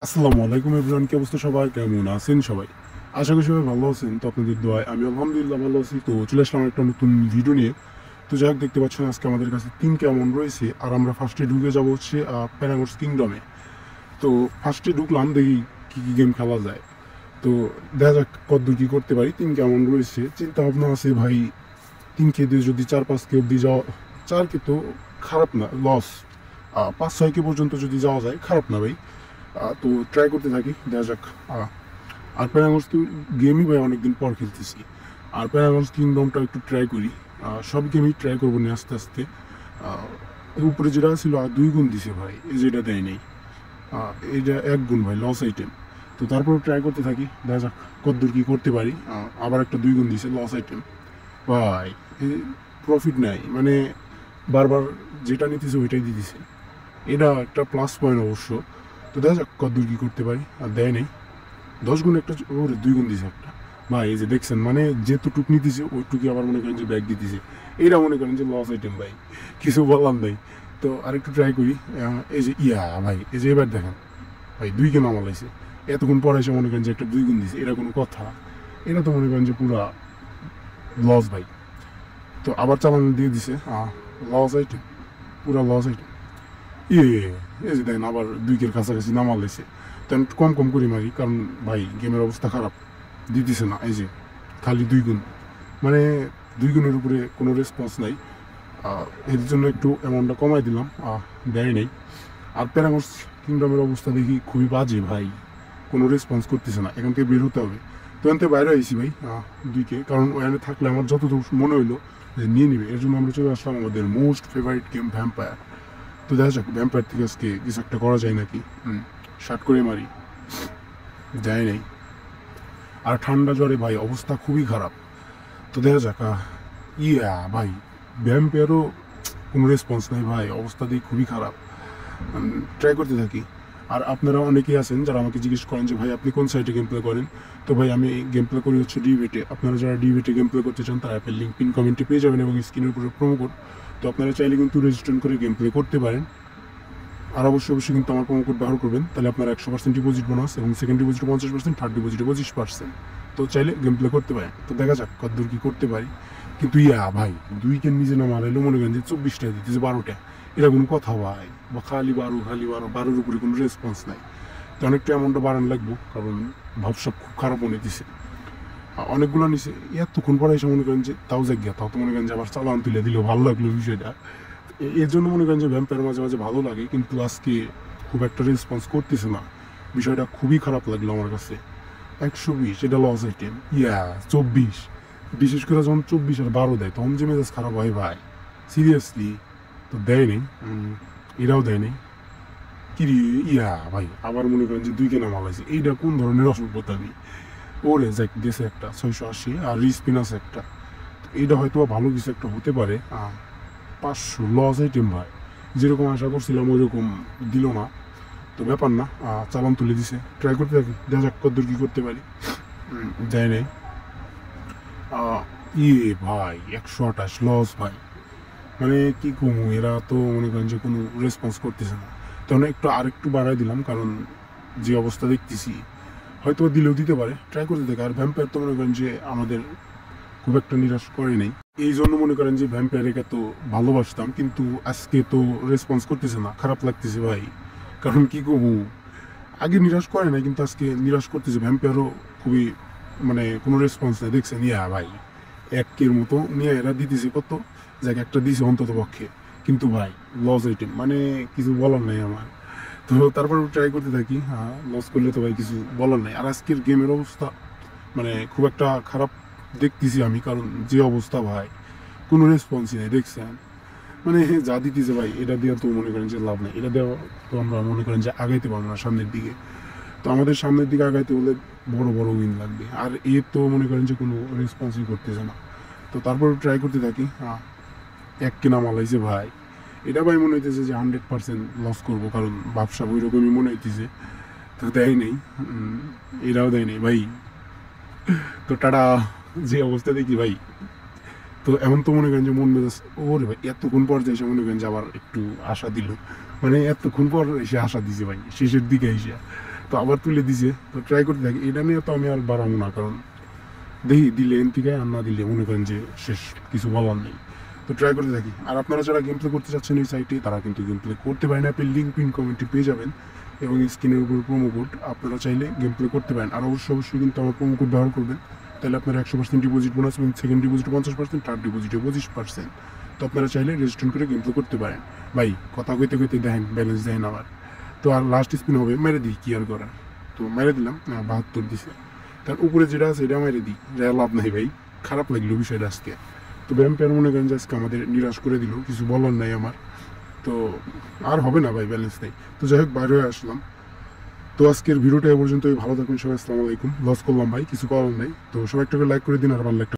আসসালামু আলাইকুম এভরিওয়ান, কি অবস্থা সবাই? কেমন আছেন সবাই? আশা করি সবাই ভালো আছেন। তো আপনাদের দোয়ায় আমি আলহামদুলিল্লাহ ভালো আছি। তো চলে আসলাম একটা নতুন ভিডিও নিয়ে। তো যাই হোক, দেখতে পাচ্ছেন আজকে আমাদের কাছে 3 কেমন রয়েছে, আর আমরা ফার্স্টে ঢুকে যাবো হচ্ছে প্যারাগন্স কিংডমে। তো ফার্স্টে ঢুকলাম, দেখি কী কী গেম খেলা যায়। তো দেখা যাক কতদূর কী করতে পারি। 3 কেমন রয়েছে, চিন্তা ভাবনা আছে ভাই। 3 কে দিয়ে যদি 4-5 কে অব্দি যাওয়া, 4 কে তো খারাপ না, লস। 5-6 কে পর্যন্ত যদি যাওয়া যায় খারাপ না ভাই। তো ট্রাই করতে থাকি, দেখা যাক। আর প্যারাগন্স গেমই ভাই অনেকদিন পর খেলতেছি। আর প্যারাগন্স কিংডমটা একটু ট্রাই করি। সব গেমই ট্রাই করবো না আস্তে আস্তে। উপরে যেটা ছিল আর 2 গুণ দিছে ভাই, এই যেটা দেয় নেই। এইটা 1 গুণ ভাই, লস আইটেম। তো তারপরে ট্রাই করতে থাকি, দেখা যাক কতদূর কী করতে পারি। আবার একটা 2 গুণ দিছে, লস আইটেম ভাই। প্রফিট নাই মানে, বারবার যেটা নিতেছে ওইটাই দিতেছে। এটা একটা প্লাস পয়েন্ট অবশ্য। তো দেখা যাক কতদূর কী করতে পারি। আর দেয় নেই, 10 গুণ একটা, ওরে 2 গুণ দিছে একটা। ভাই এই যে দেখছেন, মানে যেটুক নিতেছে ওইটুকু আবার মনে করেন যে ব্যাগ দিতেছে। এইটা মনে করেন যে লস আইটেম ভাই, কিছু বললাম নাই। তো আরেকটু ট্রাই করি। এই যে ভাই, এই যে এবার দেখেন ভাই, 2 কে নামালাইছে। এতক্ষণ পরে এসে মনে করেন যে একটা 2 গুণ দিছে, এটা কোনো কথা? এটা তো মনে করেন যে পুরা লস ভাই। তো আবার চালানো দিয়ে দিছে, লস আইটেম, পুরা লস আইটেম। ইয়ে এই যে দেখেন আবার 2 কের কাছাকাছি নামালাইছে। তো আমি একটু কম কম করে মারি, কারণ ভাই গেমের অবস্থা খারাপ। দিতেছে না, এই যে খালি 2 গুণ, মানে 2 গুণের উপরে কোনো রেসপন্স নাই। এর জন্য একটু অ্যামাউন্টটা কমাই দিলাম, দেয় নেই। আর প্যারাগন্স কিংডমের অবস্থা দেখি খুবই বাজে ভাই, কোনো রেসপন্স করতেছে না। এখান থেকে বের হতে হবে। তো এখান থেকে বাইরে আইসি ভাই, 2 কে, কারণ ওখানে থাকলে আমার যতদূর মনে হইলো যে নিয়ে নিবে। এর জন্য আমরা চলে আসলাম আমাদের মোস্ট ফেভারিট গেম ভ্যাম্পায়ার। তো দেখা যাক ভ্যাম্পায়ার থেকে আজকে কিছু একটা করা যায় নাকি। শার্ট করে মারি, যায় নাই। আর ঠান্ডা জ্বরে ভাই অবস্থা খুবই খারাপ। তো দেখা যাক। ভাই ভ্যাম্পায়ারও কোনো রেসপন্স নাই ভাই, অবস্থা দিয়ে খুবই খারাপ। ট্রাই করতে থাকি। আর আপনারা অনেকেই আছেন যারা আমাকে জিজ্ঞেস করেন যে ভাই আপনি কোন সাইটে গেম প্লে করেন। তো ভাই আমি গেম প্লে করি হচ্ছে ডিবেটে। আপনারা যারা ডিবেটে গেম প্লে করতে চান তারা অ্যাপের লিঙ্ক পিন কমেন্টে পেয়ে যাবেন, এবং স্ক্রিনের উপরে প্রোমো কোড। তো আপনারা চাইলে কিন্তু রেজিস্ট্রেশন করে গেম প্লে করতে পারেন। আর অবশ্যই অবশ্যই কিন্তু আমার প্রোমো কোড ব্যবহার করবেন, তাহলে আপনার 100% ডিপোজিট বোনাস, এবং সেকেন্ড ডিপোজিটে 50%, থার্ড ডিপোজিটে 25%। তো চাইলে গেম প্লে করতে পারেন। তো দেখা যাক কতদূর কী করতে পারি। কিন্তু ভাই, 2 কে নিজে না মারাইলেও মনে করেন যে 24টা দিতেছে, 12টা। এটা কোনো কথা ভাই? বা খালি 12, খালি 12, 12-র উপরে কোনো রেসপন্স নাই। তো অনেকটা অ্যামাউন্টটা বাড়ানো লাগবো, কারণ ভাবসাব খুব খারাপ মনে দিছে। অনেকগুলো নিছে, এতক্ষণ পরে এসে মনে করেন যে তাও জায়গা, তাও তো মনে করেন যে আবার চালান তুলে দিল, ভালো লাগলো বিষয়টা। এর জন্য মনে করেন যে ভ্যাম্পায়ার মাঝে মাঝে ভালো লাগে, কিন্তু আজকে খুব একটা রেসপন্স করতেছে না। বিষয়টা খুবই খারাপ লাগলো আমার কাছে। 120 এটা লস আইটেম। 24, বিশেষ করে যখন 24 আর 12 দেয় তখন যে মেজাজ খারাপ হয় ভাই, সিরিয়াসলি। তো দেয়নি, এরাও দেয়নি। কিরি ভাই, আবার মনে করেন যে 2 কে নামালাইছে। এইটা কোন ধরনের অসভ্যতামি? ওরে যাক, গেছে একটা 680, আর রিস্পিন আছে একটা। এইটা হয়তো ভালো কিছু একটা হতে পারে। 500 লস আইটেম ভাই, যেরকম আশা করছিলাম ওই রকম দিল না। তো ব্যাপার না, চালান তুলে দিছে। ট্রাই করতে থাকি, দেখা যাক কতদূর কী করতে পারি। দেয় নেই। ভাই 128 লস ভাই, মানে কি কমু, এরা তো মনে করেন যে কোনো রেসপন্স করতেছে না। তখন একটু আরেকটু বাড়াই দিলাম, কারণ যে অবস্থা দেখতেছি হয়তো দিলেও দিতে পারে। ট্রাই করতে থাকে। আর ভ্যাম্পায়ার তো মনে করেন যে আমাদের খুব একটা নিরাশ করে নেই। এই জন্য মনে করেন যে ভ্যাম্পায়ারকে তো ভালোবাসতাম, কিন্তু আজকে তো রেসপন্স করতেছে না, খারাপ লাগতেছে ভাই। কারণ কি করবো, আগে নিরাশ করে নাই, কিন্তু আজকে নিরাশ করতেছে। ভ্যাম্পায়ারও খুবই, মানে কোনো রেসপন্স নেই, দেখছেন? ভাই 1 কের মতো নিয়ে এরা দিতেছে কত, যাক একটা দিছে অন্তত পক্ষে। কিন্তু ভাই লস আইটেম, মানে কিছু বলার নাই আমার। তো তারপর ট্রাই করতে থাকি। লস করলে তো ভাই কিছু বলার নাই। আর আজকের গেমের অবস্থা মানে খুব একটা খারাপ দেখতেছি আমি, কারণ যে অবস্থা ভাই, কোনো রেসপন্সই নেই, দেখছেন? মানে যা দিতেছে ভাই, এটা দিয়ে তো মনে করেন যে লাভ নেই। এটা দেওয়া তো আমরা মনে করেন যে আগাইতে পারবো না সামনের দিকে। তো আমাদের সামনের দিকে আগাইতে হলে বড় বড় উইন লাগবে, আর তো মনে করেন যে কোনো রেসপন্সই করতেছে না। তো তারপর ট্রাই করতে থাকি। 1 কে নামালাইছে ভাই, এটা ভাই মনে হইতেছে যে 100% লস করবো, কারণ ব্যবসা ওই রকমই মনে হইতেছে। তো দেয় নেই, এরাও দেয় নেই ভাই। তো টাটা, যে অবস্থা দেখি ভাই। তো এমন তো মনে করেন যে মন মেজাজ, ওরে ভাই এতক্ষণ পর যে এসে মনে করেন যে আবার একটু আশা দিল, মানে এতক্ষণ পর এসে আশা দিছে ভাই শেষের দিকে এসে। তো আবার তুলে দিছে, তো ট্রাই করতে থাকি। এটা নিয়ে তো আমি আর বাড়াবো না, কারণ দেখি দিলে এন থেকে আর না দিলে মনে করেন যে শেষ, কিছু বলার নেই। তো ট্রাই করতে থাকি। আর আপনারা যারা গেম প্লে করতে চাচ্ছেন এই সাইটে, তারা কিন্তু গেম প্লে করতে পারেন। আপনি লিঙ্ক পিন কমেন্টে পেয়ে যাবেন এবং স্ক্রিনের উপর প্রোমো কোড, আপনারা চাইলে গেম প্লে করতে পারেন। আর অবশ্যই কিন্তু আমার প্রোমো কোড ব্যবহার করবেন, তাহলে আপনারা 100% ডিপোজিট বোনাস এবং সেকেন্ড ডিপোজিটে 50%, থার্ড ডিপোজিটে 25%। তো আপনারা চাইলে রেজিস্ট্রেশন করে গেম প্লে করতে পারেন। ভাই কথা কইতে কইতে দেখেন ব্যালেন্স দেন আবার। তো আর লাস্ট স্পিন হবে, মেরে দিই, কি আর করার। তো মেরে দিলাম, 72 দিছে। তার উপরে যেটা আছে এটা মেরে দিই, যা লাভ নাই ভাই। খারাপ লাগলো বিষয়টা আজকে। তো ভ্যাম্পায়ার মনে করেন যে আজকে আমাদের নিরাশ করে দিল, কিছু বলার নাই আমার। তো আর হবে না ভাই, ব্যালেন্স নেই। তো যাই হোক, বাইরে হয়ে আসলাম। তো আজকের ভিডিওটা এ পর্যন্তই। ভালো থাকুন সবাই, আসসালামু আলাইকুম। লস করলাম ভাই, কিছু করার নাই। তো সবাই একটা লাইক করে দিন আর ভালো একটা